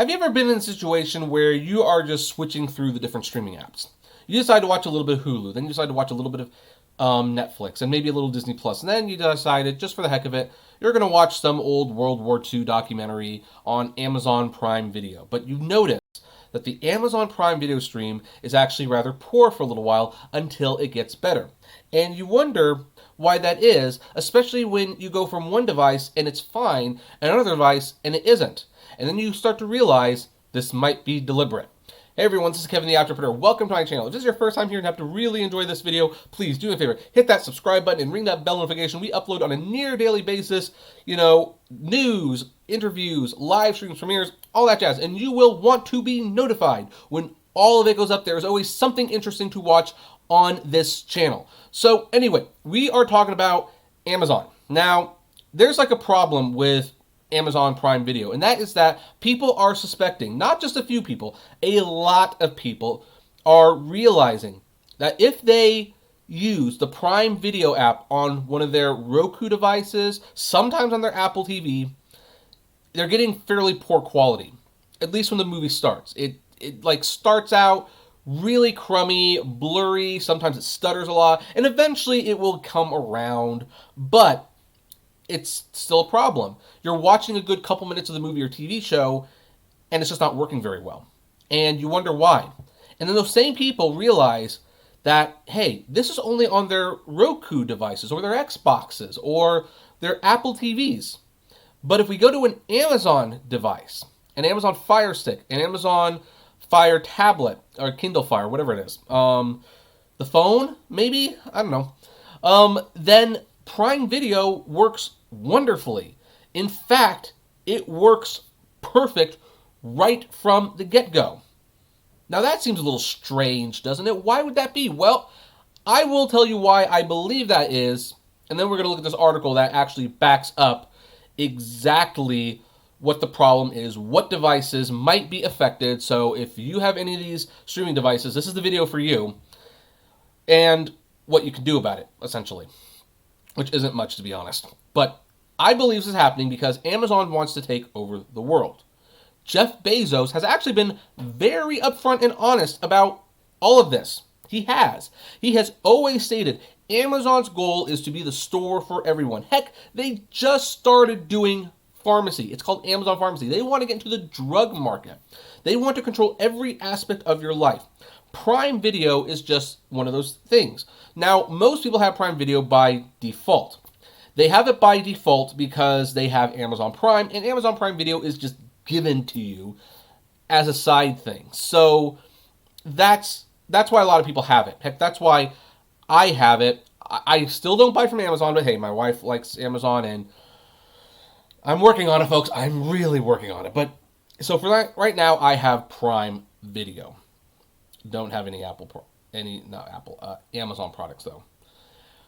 Have you ever been in a situation where you are just switching through the different streaming apps? You decide to watch a little bit of Hulu, then you decide to watch a little bit of Netflix, and maybe a little Disney Plus, and then you decided, just for the heck of it, you're going to watch some old World War II documentary on Amazon Prime Video. But you notice that the Amazon Prime Video stream is actually rather poor for a little while until it gets better. And you wonder why that is, especially when you go from one device and it's fine, and another device and it isn't. And then you start to realize this might be deliberate. Hey everyone, this is Kevin the Apptrepreneur. Welcome to my channel. If this is your first time here and have to really enjoy this video, please do me a favor. Hit that subscribe button and ring that bell notification. We upload on a near daily basis, news, interviews, live streams, premieres, all that jazz. And you will want to be notified when all of it goes up. There is always something interesting to watch on this channel. So anyway, we are talking about Amazon. Now, there's like a problem with Amazon Prime Video, and that is that people are suspecting, not just a few people, a lot of people are realizing that if they use the Prime Video app on one of their Roku devices, sometimes on their Apple TV, they're getting fairly poor quality, at least when the movie starts. It like starts out really crummy, blurry, sometimes it stutters a lot, and eventually it will come around, but it's still a problem. You're watching a good couple minutes of the movie or TV show, and it's just not working very well. And you wonder why. And then those same people realize that, hey, this is only on their Roku devices, or their Xboxes, or their Apple TVs. But if we go to an Amazon device, an Amazon Fire Stick, an Amazon Fire tablet, or Kindle Fire, whatever it is, the phone, maybe? I don't know. Then Prime Video works wonderfully. In fact, it works perfect right from the get-go. Now that seems a little strange, doesn't it? Why would that be? Well, I will tell you why I believe that is, and then we're going to look at this article that actually backs up exactly what the problem is, what devices might be affected. So if you have any of these streaming devices, this is the video for you, and what you can do about it, essentially. Which isn't much, to be honest. But I believe this is happening because Amazon wants to take over the world. Jeff Bezos has actually been very upfront and honest about all of this. He has. He has always stated Amazon's goal is to be the store for everyone. Heck, they just started doing pharmacy. It's called Amazon Pharmacy. They want to get into the drug market. They want to control every aspect of your life. Prime Video is just one of those things. Now, most people have Prime Video by default. They have it by default because they have Amazon Prime, and Amazon Prime Video is just given to you as a side thing. So that's why a lot of people have it. Heck, that's why I have it. I still don't buy from Amazon, but hey, my wife likes Amazon, and I'm working on it, folks. I'm really working on it. But so for that, right now, I have Prime Video. Don't have any Amazon products though.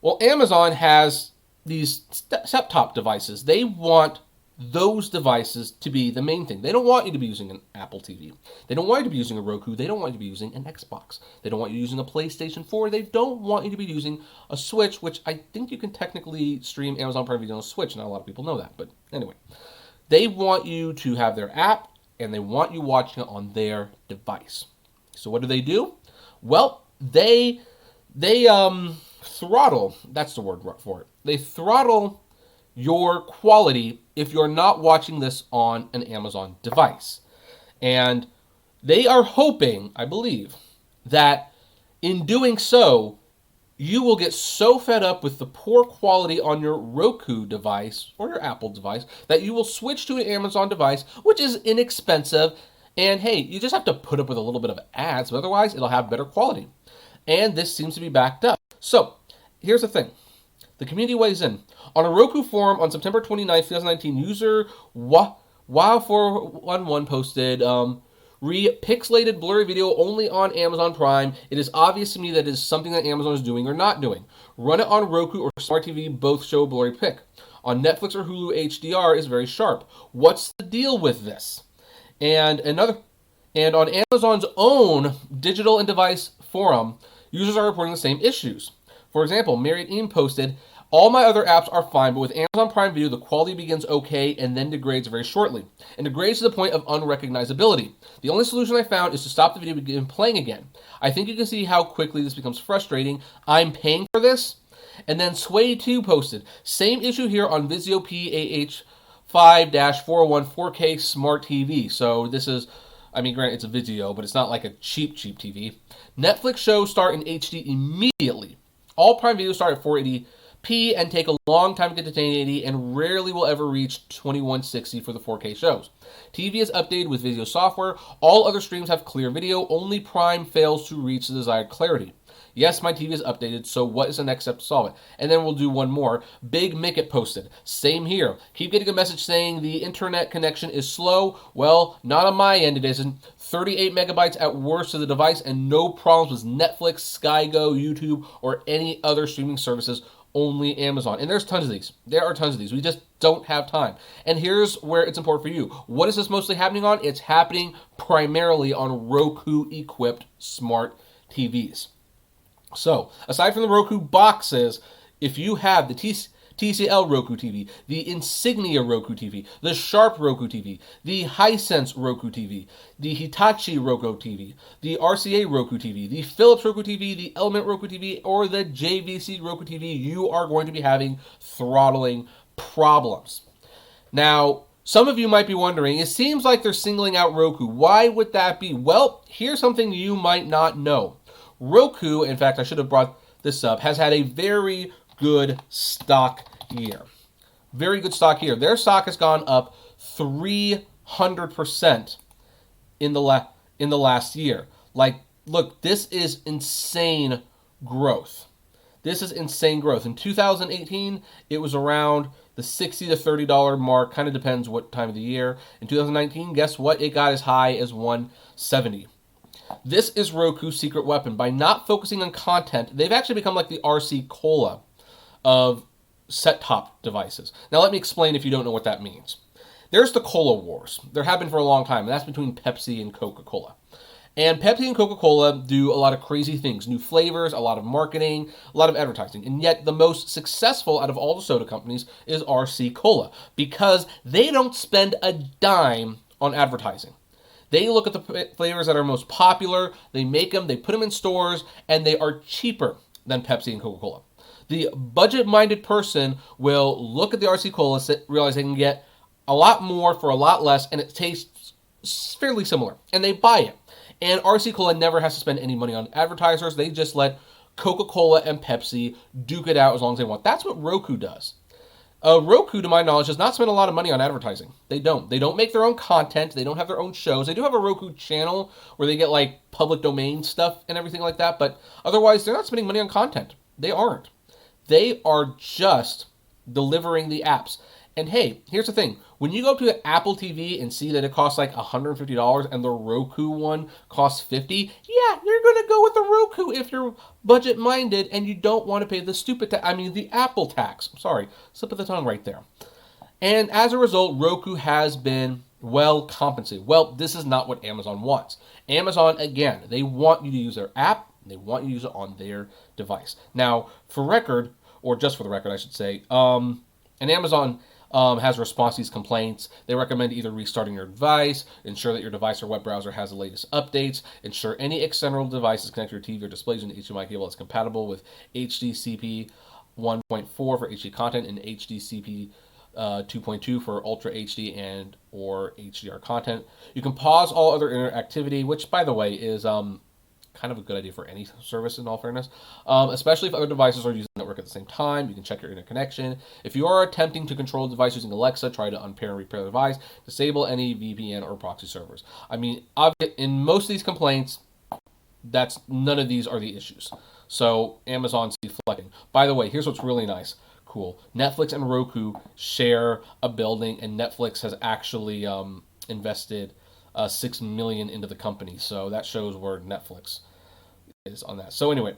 Well, Amazon has these set-top devices. They want those devices to be the main thing. They don't want you to be using an Apple TV. They don't want you to be using a Roku. They don't want you to be using an Xbox. They don't want you using a PlayStation 4. They don't want you to be using a Switch, which I think you can technically stream Amazon Prime Video on a Switch. Not a lot of people know that, but anyway. They want you to have their app, and they want you watching it on their device. So what do? Well, they throttle, that's the word for it. They throttle your quality if you're not watching this on an Amazon device. And they are hoping, I believe, that in doing so, you will get so fed up with the poor quality on your Roku device or your Apple device that you will switch to an Amazon device, which is inexpensive. And hey, you just have to put up with a little bit of ads, but otherwise it'll have better quality. And this seems to be backed up. So here's the thing. The community weighs in. On a Roku forum on September 29, 2019, user Wow411 posted, re-pixelated blurry video only on Amazon Prime. It is obvious to me that it is something that Amazon is doing or not doing. Run it on Roku or Smart TV, both show blurry pic. On Netflix or Hulu, HDR is very sharp. What's the deal with this? And on Amazon's own digital and device forum, users are reporting the same issues. For example, Marriott Eam posted, All my other apps are fine, but with Amazon Prime Video, the quality begins okay and then degrades very shortly, and degrades to the point of unrecognizability. The only solution I found is to stop the video and begin playing again. I think you can see how quickly this becomes frustrating. I'm paying for this? And then Sway2 posted, same issue here on Vizio PAH5-401 4K Smart TV. So this is, I mean, granted, it's a Vizio, but it's not like a cheap TV. Netflix shows start in HD immediately. All Prime Videos start at 480p and take a long time to get to 1080 and rarely will ever reach 2160 for the 4K shows. TV is updated with Vizio software. All other streams have clear video. Only Prime fails to reach the desired clarity. Yes, my TV is updated, so what is the next step to solve it? And then we'll do one more. Big Mickett posted, same here. Keep getting a message saying the internet connection is slow. Well, not on my end, it isn't. 38 megabytes at worst to the device and no problems with Netflix, Sky Go, YouTube, or any other streaming services, only Amazon. And there's tons of these. There are tons of these. We just don't have time. And here's where it's important for you. What is this mostly happening on? It's happening primarily on Roku-equipped smart TVs. So, aside from the Roku boxes, if you have the TCL Roku TV, the Insignia Roku TV, the Sharp Roku TV, the Hisense Roku TV, the Hitachi Roku TV, the RCA Roku TV, the Philips Roku TV, the Element Roku TV, or the JVC Roku TV, you are going to be having throttling problems. Now, some of you might be wondering, it seems like they're singling out Roku. Why would that be? Well, here's something you might not know. Roku, in fact, I should have brought this up, has had a very good stock year. Very good stock year. Their stock has gone up 300% in the last year. Like, look, this is insane growth. This is insane growth. In 2018, it was around the $60 to $30 mark. Kind of depends what time of the year. In 2019, guess what? It got as high as $170. This is Roku's secret weapon. By not focusing on content, they've actually become like the RC Cola of set-top devices. Now let me explain if you don't know what that means. There's the Cola Wars. There have been for a long time, and that's between Pepsi and Coca-Cola. And Pepsi and Coca-Cola do a lot of crazy things. New flavors, a lot of marketing, a lot of advertising. And yet the most successful out of all the soda companies is RC Cola because they don't spend a dime on advertising. They look at the flavors that are most popular, they make them, they put them in stores, and they are cheaper than Pepsi and Coca-Cola. The budget-minded person will look at the RC Cola, realize they can get a lot more for a lot less, and it tastes fairly similar, and they buy it. And RC Cola never has to spend any money on advertisers. They just let Coca-Cola and Pepsi duke it out as long as they want. That's what Roku does. Roku, to my knowledge, does not spend a lot of money on advertising. They don't. They don't make their own content. They don't have their own shows. They do have a Roku channel where they get like public domain stuff and everything like that, but otherwise they're not spending money on content. They aren't. They are just delivering the apps. And hey, here's the thing. When you go to Apple TV and see that it costs like $150 and the Roku one costs $50, yeah, you're going to go with the Roku if you're budget-minded and you don't want to pay the the Apple tax. Sorry, slip of the tongue right there. And as a result, Roku has been well compensated. Well, this is not what Amazon wants. Amazon, again, they want you to use their app. They want you to use it on their device. Now, for record, or just for the record, I should say, and Amazon has response to these complaints. They recommend either restarting your device, ensure that your device or web browser has the latest updates, ensure any external devices connected to your TV or displays using HDMI cable is compatible with HDCP 1.4 for HD content and HDCP 2.2 for Ultra HD and or HDR content. You can pause all other internet activity, which, by the way, is kind of a good idea for any service in all fairness, especially if other devices are using the network at the same time. You can check your internet connection. If you are attempting to control the device using Alexa, try to unpair and repair the device. Disable any VPN or proxy servers. I mean, in most of these complaints, none of these are the issues. So Amazon's deflecting. By the way, here's what's really nice. Cool. Netflix and Roku share a building, and Netflix has actually invested $6 million into the company. So that shows where Netflix is on that. So anyway,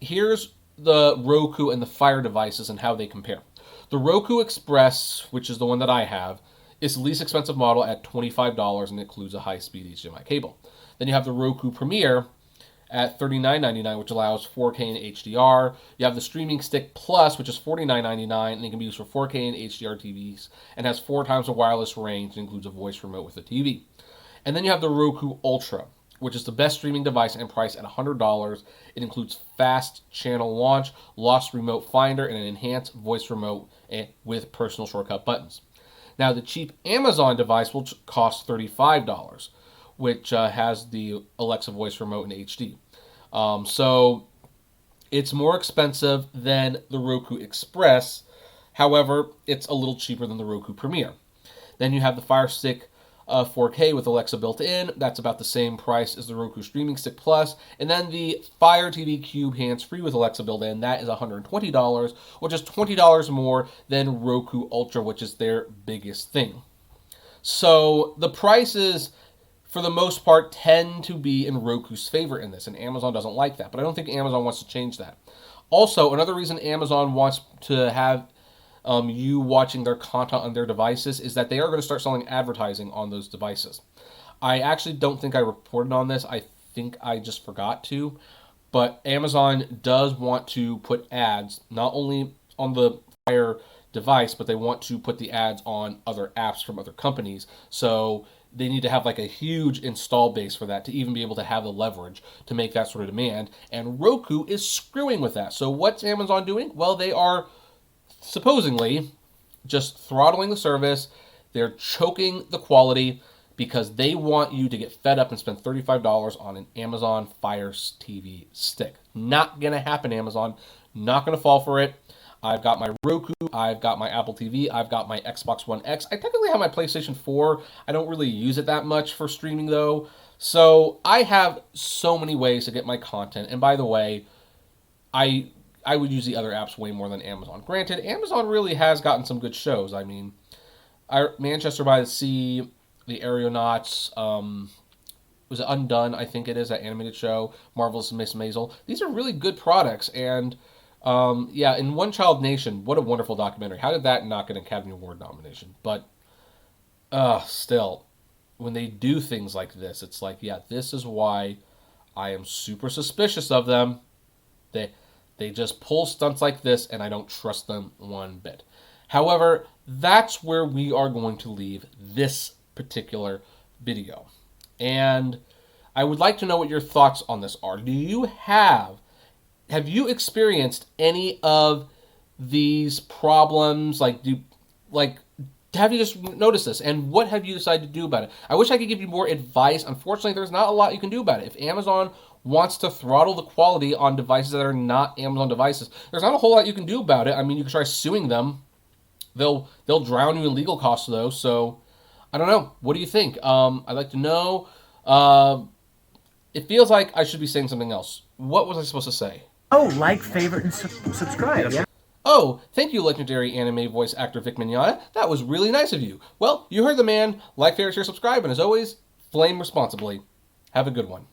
here's the Roku and the Fire devices and how they compare. The Roku Express, which is the one that I have, is the least expensive model at $25 and includes a high-speed HDMI cable. Then you have the Roku Premier at $39.99, which allows 4K and HDR. You have the Streaming Stick Plus, which is $49.99, and it can be used for 4K and HDR TVs, and has 4 times the wireless range and includes a voice remote with a TV. And then you have the Roku Ultra, which is the best streaming device and priced at $100. It includes fast channel launch, lost remote finder, and an enhanced voice remote with personal shortcut buttons. Now, the cheap Amazon device will cost $35, which has the Alexa voice remote in HD. So it's more expensive than the Roku Express. However, it's a little cheaper than the Roku Premier. Then you have the Fire Stick 4K with Alexa built in. That's about the same price as the Roku Streaming Stick Plus. And then the Fire TV Cube hands-free with Alexa built in. That is $120, which is $20 more than Roku Ultra, which is their biggest thing. So the prices, for the most part, tend to be in Roku's favor in this, and Amazon doesn't like that. But I don't think Amazon wants to change that. Also, another reason Amazon wants to have you watching their content on their devices is that they are going to start selling advertising on those devices. I actually don't think I reported on this. I think I just forgot to. But Amazon does want to put ads not only on the Fire device, but they want to put the ads on other apps from other companies. So they need to have like a huge install base for that to even be able to have the leverage to make that sort of demand. And Roku is screwing with that. So what's Amazon doing? Well, they are supposedly just throttling the service. They're choking the quality because they want you to get fed up and spend $35 on an Amazon Fire TV stick. Not going to happen, Amazon. Not going to fall for it. I've got my Roku, I've got my Apple TV, I've got my Xbox One X. I technically have my PlayStation 4. I don't really use it that much for streaming though. So I have so many ways to get my content. And by the way, I would use the other apps way more than Amazon. Granted, Amazon really has gotten some good shows. I mean, Manchester by the Sea, The Aeronauts, was it Undone? I think it is, that animated show. Marvelous Miss Maisel. These are really good products. And yeah, in One Child Nation, what a wonderful documentary. How did that not get an Academy Award nomination? But still, when they do things like this, it's like, yeah, this is why I am super suspicious of them. They just pull stunts like this, and I don't trust them one bit. However, that's where we are going to leave this particular video. And I would like to know what your thoughts on this are. Have you experienced any of these problems? Have you just noticed this? And what have you decided to do about it? I wish I could give you more advice. Unfortunately, there's not a lot you can do about it. If Amazon wants to throttle the quality on devices that are not Amazon devices, there's not a whole lot you can do about it. I mean, you can try suing them. They'll drown you in legal costs, though. So, I don't know. What do you think? I'd like to know. It feels like I should be saying something else. What was I supposed to say? Oh, like, favorite, and subscribe. Yeah. Oh, thank you, legendary anime voice actor Vic Mignogna. That was really nice of you. Well, you heard the man. Like, favorite, share, subscribe, and as always, flame responsibly. Have a good one.